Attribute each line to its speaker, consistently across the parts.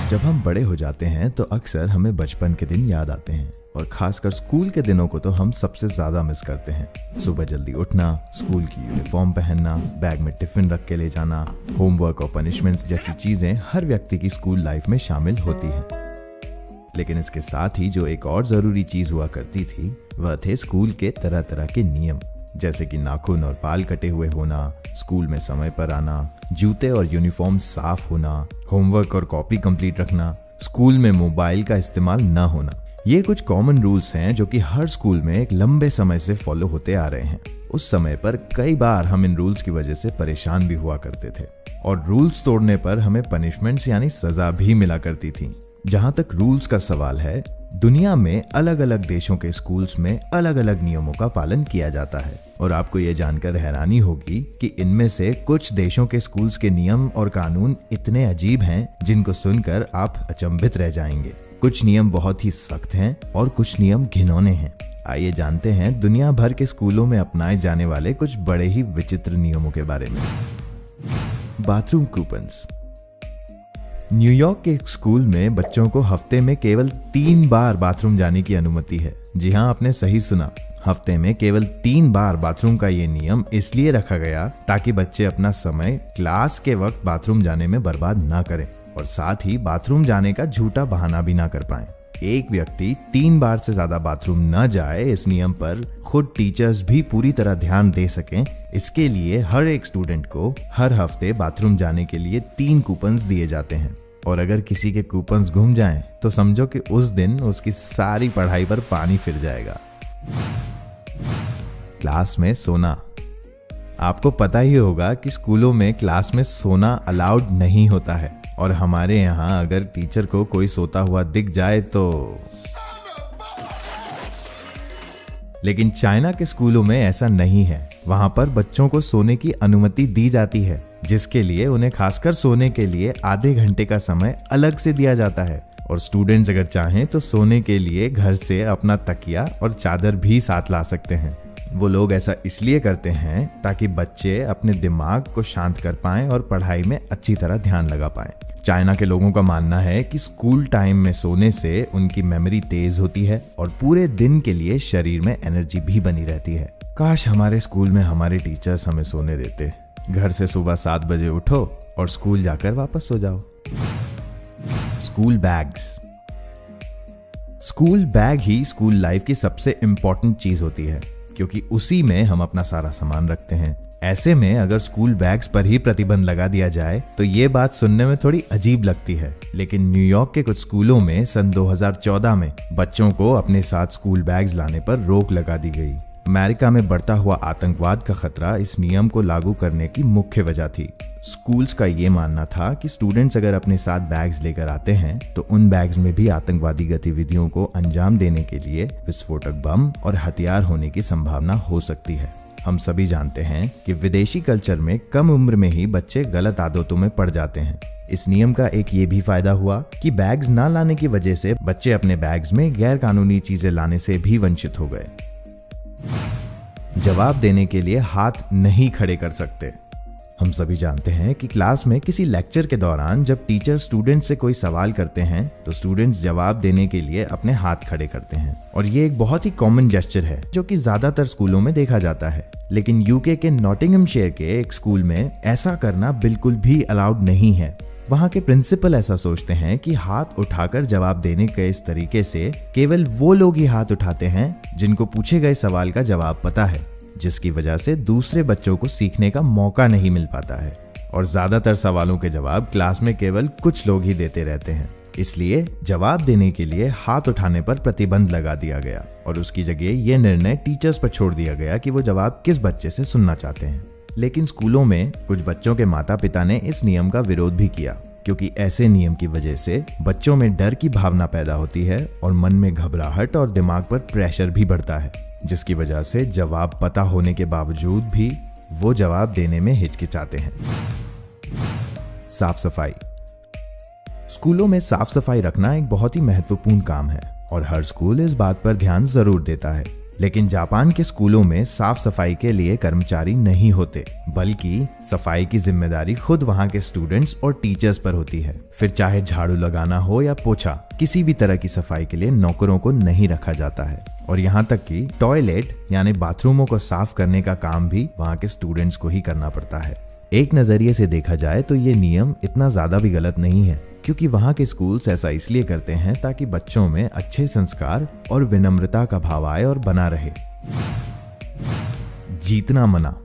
Speaker 1: जब हम बड़े हो जाते हैं तो अक्सर हमें बचपन के दिन याद आते हैं और खासकर स्कूल के दिनों को तो हम सबसे ज्यादा मिस करते हैं। सुबह जल्दी उठना, स्कूल की यूनिफॉर्म पहनना, बैग में टिफिन रख के ले जाना, होमवर्क और पनिशमेंट्स जैसी चीजें हर व्यक्ति की स्कूल लाइफ में शामिल होती हैं। लेकिन इसके साथ ही जो एक और जरूरी चीज हुआ करती थी वह थे स्कूल के तरह तरह के नियम, जैसे कि नाखून और बाल कटे हुए होना, स्कूल में समय पर आना, जूते और यूनिफॉर्म साफ होना, होमवर्क और कॉपी कंप्लीट रखना, स्कूल में मोबाइल का इस्तेमाल न होना। ये कुछ कॉमन रूल्स हैं जो कि हर स्कूल में एक लंबे समय से फॉलो होते आ रहे हैं। उस समय पर कई बार हम इन रूल्स की वजह से परेशान भी हुआ करते थे और रूल्स तोड़ने पर हमें पनिशमेंट्स यानी सजा भी मिला करती थी। जहां तक रूल्स का सवाल है, दुनिया में अलग अलग देशों के स्कूल्स में अलग अलग नियमों का पालन किया जाता है और आपको ये जानकर हैरानी होगी कि इनमें से कुछ देशों के स्कूल्स के नियम और कानून इतने अजीब हैं जिनको सुनकर आप अचंभित रह जाएंगे। कुछ नियम बहुत ही सख्त हैं और कुछ नियम घिनौने हैं। आइए जानते हैं दुनिया भर के स्कूलों में अपनाए जाने वाले कुछ बड़े ही विचित्र नियमों के बारे में। Bathroom coupons. न्यूयॉर्क के एक स्कूल में बच्चों को हफ्ते में केवल 3 बार बाथरूम जाने की अनुमति है। जी हाँ, आपने सही सुना, हफ्ते में केवल 3 बार बाथरूम का ये नियम इसलिए रखा गया ताकि बच्चे अपना समय क्लास के वक्त बाथरूम जाने में बर्बाद ना करें और साथ ही बाथरूम जाने का झूठा बहाना भी ना कर पाएं। एक व्यक्ति 3 बार से ज्यादा बाथरूम न जाए, इस नियम पर खुद टीचर्स भी पूरी तरह ध्यान दे सकें, इसके लिए हर एक स्टूडेंट को हर हफ्ते बाथरूम जाने के लिए 3 कूपन्स दिए जाते हैं और अगर किसी के कूपन्स गुम जाएं तो समझो कि उस दिन उसकी सारी पढ़ाई पर पानी फिर जाएगा। क्लास में सोना। आपको पता ही होगा कि स्कूलों में क्लास में सोना अलाउड नहीं होता है और हमारे यहाँ अगर टीचर को कोई सोता हुआ दिख जाए तो। लेकिन चाइना के स्कूलों में ऐसा नहीं है। वहां पर बच्चों को सोने की अनुमति दी जाती है, जिसके लिए उन्हें खासकर सोने के लिए आधे घंटे का समय अलग से दिया जाता है और स्टूडेंट्स अगर चाहें तो सोने के लिए घर से अपना तकिया और चादर भी साथ ला सकते हैं। वो लोग ऐसा इसलिए करते हैं ताकि बच्चे अपने दिमाग को शांत कर पाएं और पढ़ाई में अच्छी तरह ध्यान लगा पाएं। चाइना के लोगों का मानना है कि स्कूल टाइम में सोने से उनकी मेमोरी तेज होती है और पूरे दिन के लिए शरीर में एनर्जी भी बनी रहती है। काश हमारे स्कूल में हमारे टीचर्स हमें सोने देते। घर से सुबह 7 बजे उठो और स्कूल जाकर वापस सो जाओ। School bags. स्कूल बैग ही स्कूल लाइफ की सबसे इम्पोर्टेंट चीज होती है क्योंकि उसी में हम अपना सारा सामान रखते हैं। ऐसे में अगर स्कूल बैग्स पर ही प्रतिबंध लगा दिया जाए तो ये बात सुनने में थोड़ी अजीब लगती है, लेकिन न्यूयॉर्क के कुछ स्कूलों में सन 2014 में बच्चों को अपने साथ स्कूल बैग्स लाने पर रोक लगा दी गई। अमेरिका में बढ़ता हुआ आतंकवाद का खतरा इस नियम को लागू करने की मुख्य वजह थी। स्कूल्स का ये मानना था कि स्टूडेंट्स अगर अपने साथ बैग्स लेकर आते हैं तो उन बैग्स में भी आतंकवादी गतिविधियों को अंजाम देने के लिए विस्फोटक बम और हथियार होने की संभावना हो सकती है। हम सभी जानते हैं कि विदेशी कल्चर में कम उम्र में ही बच्चे गलत आदतों में पड़ जाते हैं। इस नियम का एक ये भी फायदा हुआ कि बैग्स ना लाने की वजह से बच्चे अपने बैग्स में गैर कानूनी चीजें लाने से भी वंचित हो गए। जवाब देने के लिए हाथ नहीं खड़े कर सकते। हम सभी जानते हैं कि क्लास में किसी लेक्चर के दौरान जब टीचर स्टूडेंट से कोई सवाल करते हैं तो स्टूडेंट्स जवाब देने के लिए अपने हाथ खड़े करते हैं और ये एक बहुत ही कॉमन जेस्चर है जो कि ज्यादातर स्कूलों में देखा जाता है। लेकिन यूके के नॉटिंघमशायर के एक स्कूल में ऐसा करना बिल्कुल भी अलाउड नहीं है। वहाँ के प्रिंसिपल ऐसा सोचते हैं कि हाथ उठाकर जवाब देने के इस तरीके से केवल वो लोग ही हाथ उठाते हैं जिनको पूछे गए सवाल का जवाब पता है, जिसकी वजह से दूसरे बच्चों को सीखने का मौका नहीं मिल पाता है और ज्यादातर सवालों के जवाब क्लास में केवल कुछ लोग ही देते रहते हैं। इसलिए जवाब देने के लिए हाथ उठाने पर प्रतिबंध लगा दिया गया और उसकी जगह यह निर्णय टीचर्स पर छोड़ दिया गया कि वो जवाब किस बच्चे से सुनना चाहते हैं। लेकिन स्कूलों में कुछ बच्चों के माता पिता ने इस नियम का विरोध भी किया क्योंकि ऐसे नियम की वजह से बच्चों में डर की भावना पैदा होती है और मन में घबराहट और दिमाग पर प्रेशर भी बढ़ता है, जिसकी वजह से जवाब पता होने के बावजूद भी वो जवाब देने में हिचकिचाते हैं। साफ सफाई। स्कूलों में साफ सफाई रखना एक बहुत ही महत्वपूर्ण काम है और हर स्कूल इस बात पर ध्यान जरूर देता है। लेकिन जापान के स्कूलों में साफ सफाई के लिए कर्मचारी नहीं होते, बल्कि सफाई की जिम्मेदारी खुद वहाँ के स्टूडेंट्स और टीचर्स पर होती है। फिर चाहे झाड़ू लगाना हो या पोछा, किसी भी तरह की सफाई के लिए नौकरों को नहीं रखा जाता है। और यहाँ तक कि टॉयलेट यानी बाथरूमों को साफ करने का काम भी वहाँ के स्टूडेंट्स को ही करना पड़ता है। एक नजरिए से देखा जाए तो ये नियम इतना ज्यादा भी गलत नहीं है, क्योंकि वहाँ के स्कूल्स ऐसा इसलिए करते हैं ताकि बच्चों में अच्छे संस्कार और विनम्रता का भाव आए और बना रहे। जीतना मना।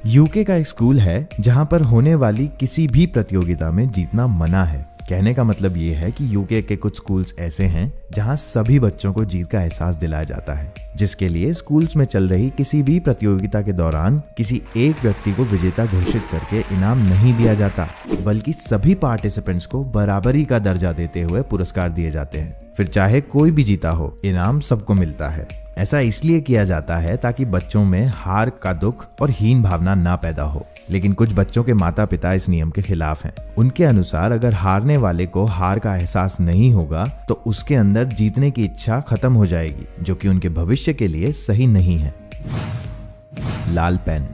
Speaker 1: यूके का एक स्कूल है जहाँ पर होने वाली किसी भी प्रतियोगिता में जीतना मना है। कहने का मतलब ये है कि यूके के कुछ स्कूल्स ऐसे हैं जहां सभी बच्चों को जीत का एहसास दिलाया जाता है, जिसके लिए स्कूल्स में चल रही किसी भी प्रतियोगिता के दौरान किसी एक व्यक्ति को विजेता घोषित करके इनाम नहीं दिया जाता, बल्कि सभी पार्टिसिपेंट्स को बराबरी का दर्जा देते हुए पुरस्कार दिए जाते हैं। फिर चाहे कोई भी जीता हो, इनाम सबको मिलता है। ऐसा इसलिए किया जाता है ताकि बच्चों में हार का दुख और हीन भावना ना पैदा हो। लेकिन कुछ बच्चों के माता पिता इस नियम के खिलाफ हैं। उनके अनुसार अगर हारने वाले को हार का एहसास नहीं होगा तो उसके अंदर जीतने की इच्छा खत्म हो जाएगी, जो कि उनके भविष्य के लिए सही नहीं है। लाल पेन।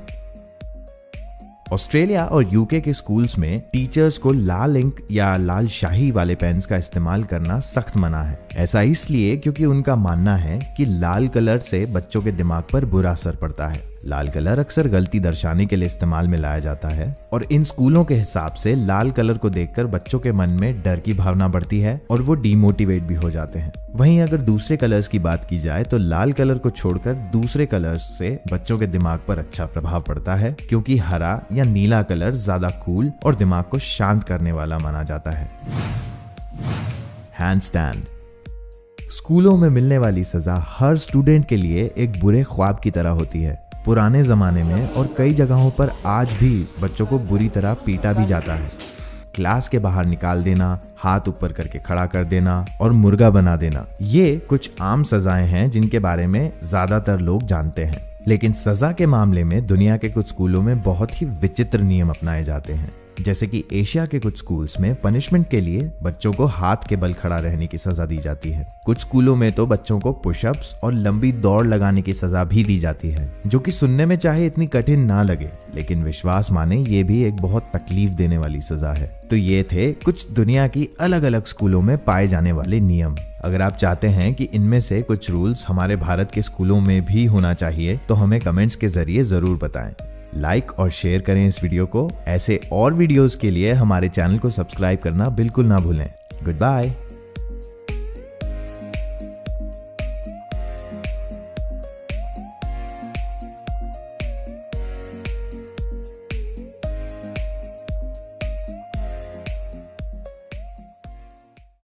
Speaker 1: ऑस्ट्रेलिया और यूके के स्कूल्स में टीचर्स को लाल इंक या लाल शाही वाले पेन्स का इस्तेमाल करना सख्त मना है। ऐसा इसलिए क्योंकि उनका मानना है कि लाल कलर से बच्चों के दिमाग पर बुरा असर पड़ता है। लाल कलर अक्सर गलती दर्शाने के लिए इस्तेमाल में लाया जाता है और इन स्कूलों के हिसाब से लाल कलर को देखकर बच्चों के मन में डर की भावना बढ़ती है और वो डीमोटिवेट भी हो जाते हैं। वहीं अगर दूसरे कलर्स की बात की जाए तो लाल कलर को छोड़कर दूसरे कलर्स से बच्चों के दिमाग पर अच्छा प्रभाव पड़ता है, क्योंकि हरा या नीला कलर ज्यादा कूल और दिमाग को शांत करने वाला माना जाता है। हैंडस्टैंड। स्कूलों में मिलने वाली सजा हर स्टूडेंट के लिए एक बुरे ख्वाब की तरह होती है। पुराने जमाने में और कई जगहों पर आज भी बच्चों को बुरी तरह पीटा भी जाता है। क्लास के बाहर निकाल देना, हाथ ऊपर करके खड़ा कर देना और मुर्गा बना देना, ये कुछ आम सजाएं हैं जिनके बारे में ज्यादातर लोग जानते हैं। लेकिन सजा के मामले में दुनिया के कुछ स्कूलों में बहुत ही विचित्र नियम अपनाए जाते हैं। जैसे कि एशिया के कुछ स्कूल्स में पनिशमेंट के लिए बच्चों को हाथ के बल खड़ा रहने की सजा दी जाती है। कुछ स्कूलों में तो बच्चों को पुशअप्स और लंबी दौड़ लगाने की सजा भी दी जाती है, जो कि सुनने में चाहे इतनी कठिन ना लगे, लेकिन विश्वास माने ये भी एक बहुत तकलीफ देने वाली सजा है। तो ये थे कुछ दुनिया की अलग अलग स्कूलों में पाए जाने वाले नियम। अगर आप चाहते हैं कि इनमें से कुछ रूल्स हमारे भारत के स्कूलों में भी होना चाहिए तो हमें कमेंट्स के जरिए जरूर बताएं। लाइक और शेयर करें इस वीडियो को। ऐसे और वीडियोस के लिए हमारे चैनल को सब्सक्राइब करना बिल्कुल ना भूलें। Good bye.